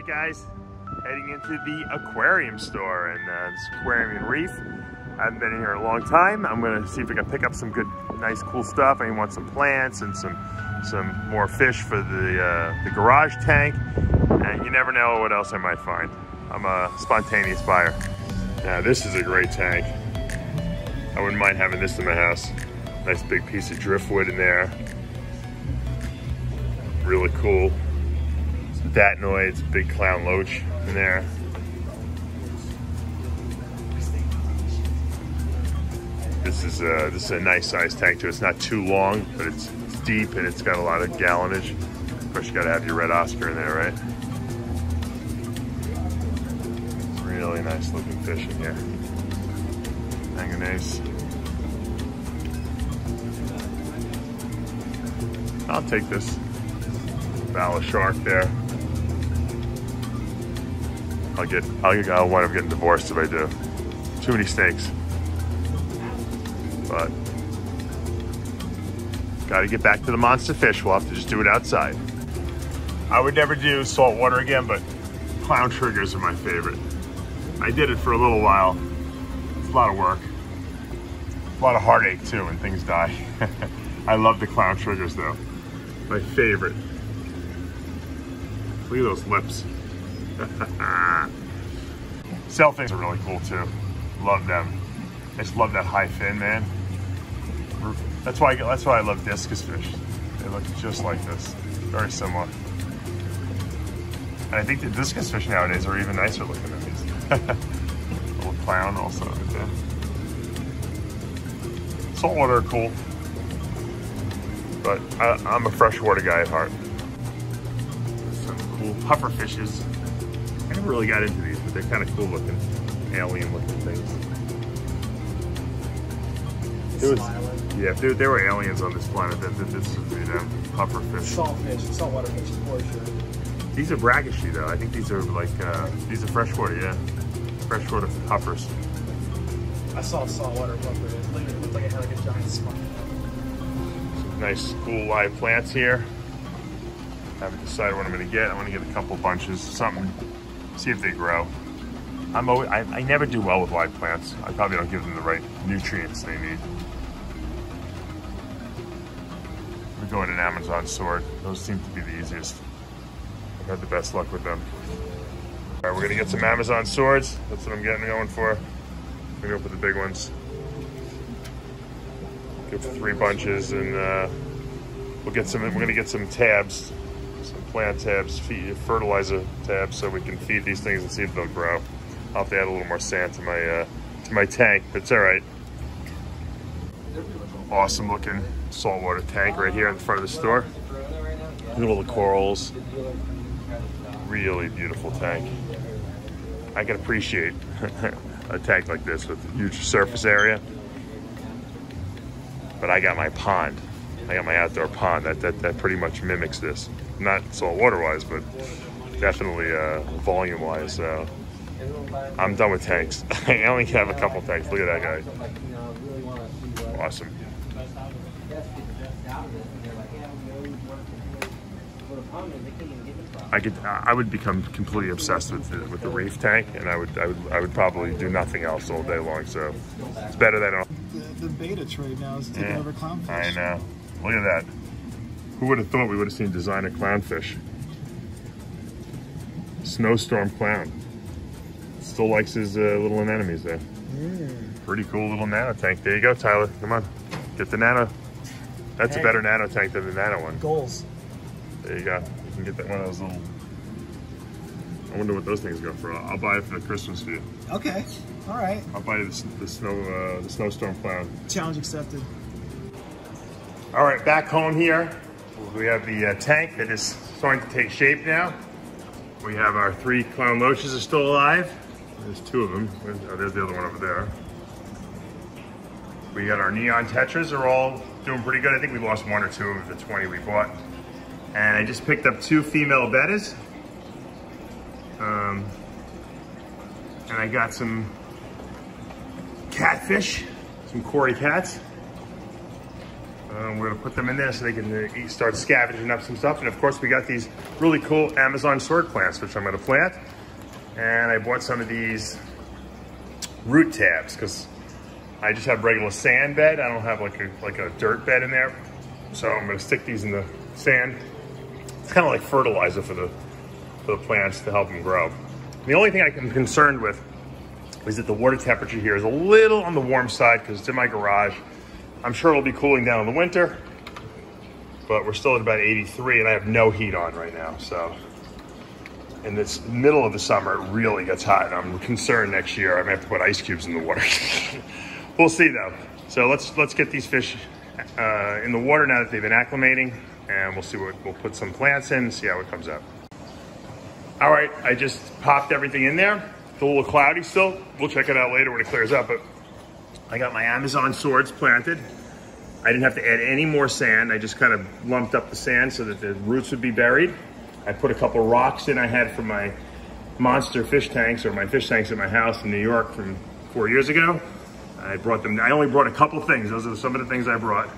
guys, heading into the aquarium store, and this Aquarium Reef. I haven't been in here in a long time. I'm gonna see if we can pick up some good, nice, cool stuff. I want some plants and some more fish for the garage tank, and you never know what else I might find. I'm a spontaneous buyer. Now this is a great tank. I wouldn't mind having this in my house. Nice big piece of driftwood in there. Really cool. Datnoids, big clown loach in there. This is a nice sized tank too. It's not too long, but it's deep and it's got a lot of gallonage. Of course, you gotta have your red Oscar in there, right? Really nice looking fish in here. Manganese. I'll take this. Bala shark there. I'll wind up getting divorced if I do. Too many snakes. But got to get back to the monster fish. We'll have to just do it outside. I would never do salt water again, but clown triggers are my favorite. I did it for a little while. It's a lot of work. A lot of heartache too when things die. I love the clown triggers though. My favorite. Look at those lips. Sailfins are really cool too. Love them. I just love that high fin, man. That's why I love discus fish. They look just like this. Very similar. And I think the discus fish nowadays are even nicer looking than these. Little clown also right there. Saltwater are cool. But I'm a freshwater guy at heart. Some cool puffer fishes. I never really got into these, but they're kind of cool looking, alien looking things. Yeah, if there were aliens on this planet, this would be them. Puffer fish. Saltfish, saltwater fish, for sure. These are brackishy though. I think these are like, these are freshwater, yeah. Freshwater puffers. I saw a saltwater puffer. It looked like it had like a giant spine. Nice, cool live plants here. I haven't decided what I'm gonna get. I want to get a couple bunches, something, see if they grow. I never do well with live plants. I probably don't give them the right nutrients they need. We go with an Amazon sword. Those seem to be the easiest. I've had the best luck with them. All right, we're gonna get some Amazon swords. That's what I'm going for. I'm gonna go for the big ones. Go for 3 bunches, and we're gonna get some tabs, some plant tabs, fertilizer tabs, so we can feed these things and see if they'll grow. I'll have to add a little more sand to my tank, but it's all right. Awesome looking saltwater tank right here in the front of the store. Look at all the corals. Really beautiful tank. I can appreciate a tank like this with a huge surface area. But I got my pond. I got my outdoor pond that pretty much mimics this. Not saltwater wise, but definitely volume wise. So I'm done with tanks. I only have a couple tanks. Look at that guy. Awesome. I would become completely obsessed with the reef tank, and I would probably do nothing else all day long. So it's better than the beta trade now is taking over clownfish. I know. Look at that. Who would have thought we would have seen designer clownfish? Snowstorm clown. Still likes his little anemones there. Pretty cool little nano tank. There you go, Tyler. Come on, get the nano. That's a better nano tank than the nano one. Goals. There you go. You can get that one of those little. I wonder what those things go for. I'll buy it for Christmas for you. Okay. All right. I'll buy you the snowstorm clown. Challenge accepted. All right, back home here, we have the tank that is starting to take shape now. We have our 3 clown loaches are still alive. There's 2 of them. Oh, there's the other one over there. We got our neon tetras are all doing pretty good. I think we lost 1 or 2 of the 20 we bought. And I just picked up 2 female bettas. And I got some catfish, some Cory cats. We're gonna put them in there so they can start scavenging up some stuff. And of course, we got these really cool Amazon sword plants, which I'm gonna plant. And I bought some of these root tabs because I just have regular sand bed. I don't have like a dirt bed in there. So I'm gonna stick these in the sand. It's kind of like fertilizer for the plants to help them grow. The only thing I'm concerned with is that the water temperature here is a little on the warm side because it's in my garage. I'm sure it'll be cooling down in the winter, but we're still at about 83 and I have no heat on right now. So in this middle of the summer, it really gets hot. I'm concerned next year I may have to put ice cubes in the water. We'll see though. So let's get these fish in the water now that they've been acclimating, and we'll see what, we'll put some plants in and see how it comes out. All right, I just popped everything in there. It's a little cloudy still. We'll check it out later when it clears up, but I got my Amazon swords planted. I didn't have to add any more sand. I just kind of lumped up the sand so that the roots would be buried. I put a couple rocks in I had from my monster fish tanks, or my fish tanks at my house in New York from 4 years ago. I brought them, I only brought a couple things. Those are some of the things I brought.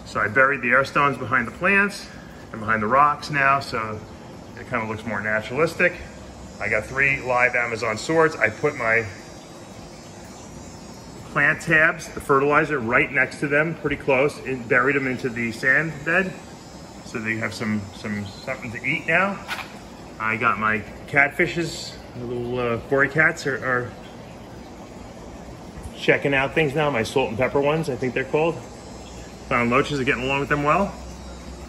So I buried the air stones behind the plants and behind the rocks now, so it kind of looks more naturalistic. I got 3 live Amazon swords. I put my plant tabs, the fertilizer, right next to them, pretty close, and buried them into the sand bed so they have something to eat now. I got my catfishes, the little Cory cats are checking out things now, my salt and pepper ones, I think they're called. Clown loaches are getting along with them well.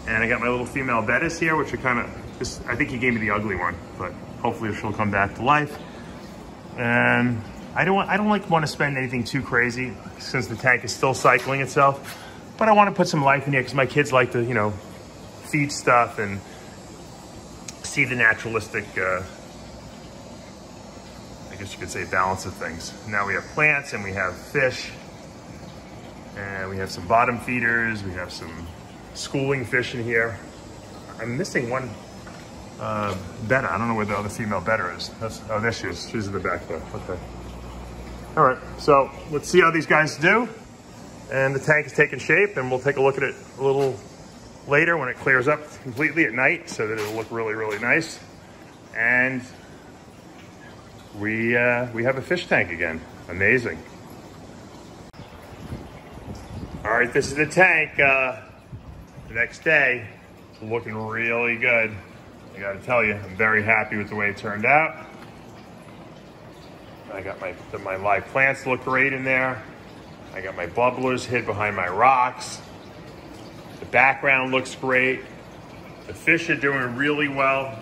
And I got my little female bettis here, which are kind of, I think he gave me the ugly one, but hopefully she'll come back to life. And I don't want to spend anything too crazy since the tank is still cycling itself, but I want to put some life in here because my kids like to, you know, feed stuff and see the naturalistic, I guess you could say, balance of things. Now we have plants and we have fish and we have some bottom feeders. We have some schooling fish in here. I'm missing one betta. I don't know where the other female betta is. Oh, there she is. She's in the back there. Okay. All right, so let's see how these guys do. And the tank is taking shape, and we'll take a look at it a little later when it clears up completely at night so that it'll look really, really nice. And we have a fish tank again. Amazing. All right, this is the tank. The next day, it's looking really good. I gotta tell you, I'm very happy with the way it turned out. I got my live plants look great in there. I got my bubblers hid behind my rocks. The background looks great. The fish are doing really well.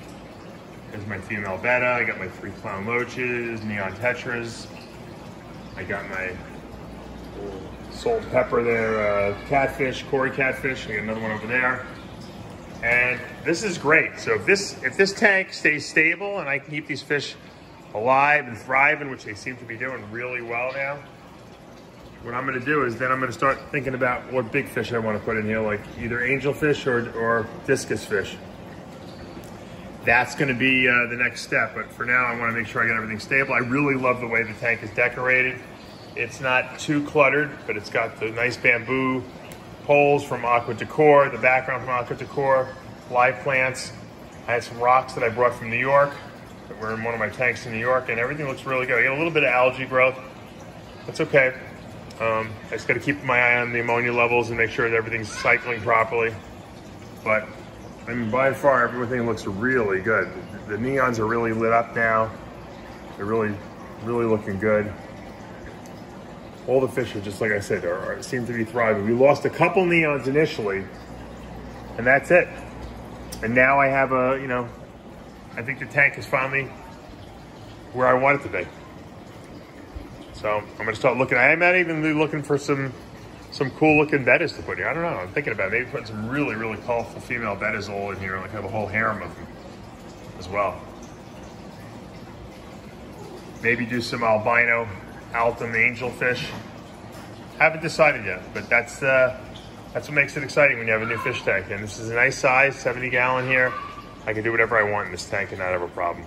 There's my female betta. I got my 3 clown loaches, neon tetras. I got my salt and pepper there, catfish, Cory catfish. I got another one over there. And this is great. So if this tank stays stable and I can keep these fish alive and thriving, which they seem to be doing really well now, what I'm gonna do is then I'm gonna start thinking about what big fish I wanna put in here, like either angelfish or discus fish. That's gonna be the next step, but for now I wanna make sure I get everything stable. I really love the way the tank is decorated. It's not too cluttered, but it's got the nice bamboo poles from Aqua Decor, the background from Aqua Decor, live plants. I had some rocks that I brought from New York that were in one of my tanks in New York, and everything looks really good. I got a little bit of algae growth. That's okay. I just got to keep my eye on the ammonia levels and make sure that everything's cycling properly. But I mean, by far, everything looks really good. The neons are really lit up now. They're really, really looking good. All the fish are, just like I said, seem to be thriving. We lost a couple neons initially, and that's it. And now I have a, you know, I think the tank is finally where I want it to be. So I'm gonna start looking. I might even be looking for some cool looking bettas to put here. I don't know, I'm thinking about maybe putting some really, really colorful female bettas all in here, like have a whole harem of them as well. Maybe do some albino Altum angelfish. Haven't decided yet, but that's what makes it exciting when you have a new fish tank. And this is a nice size, 70 gallon here. I can do whatever I want in this tank and not have a problem.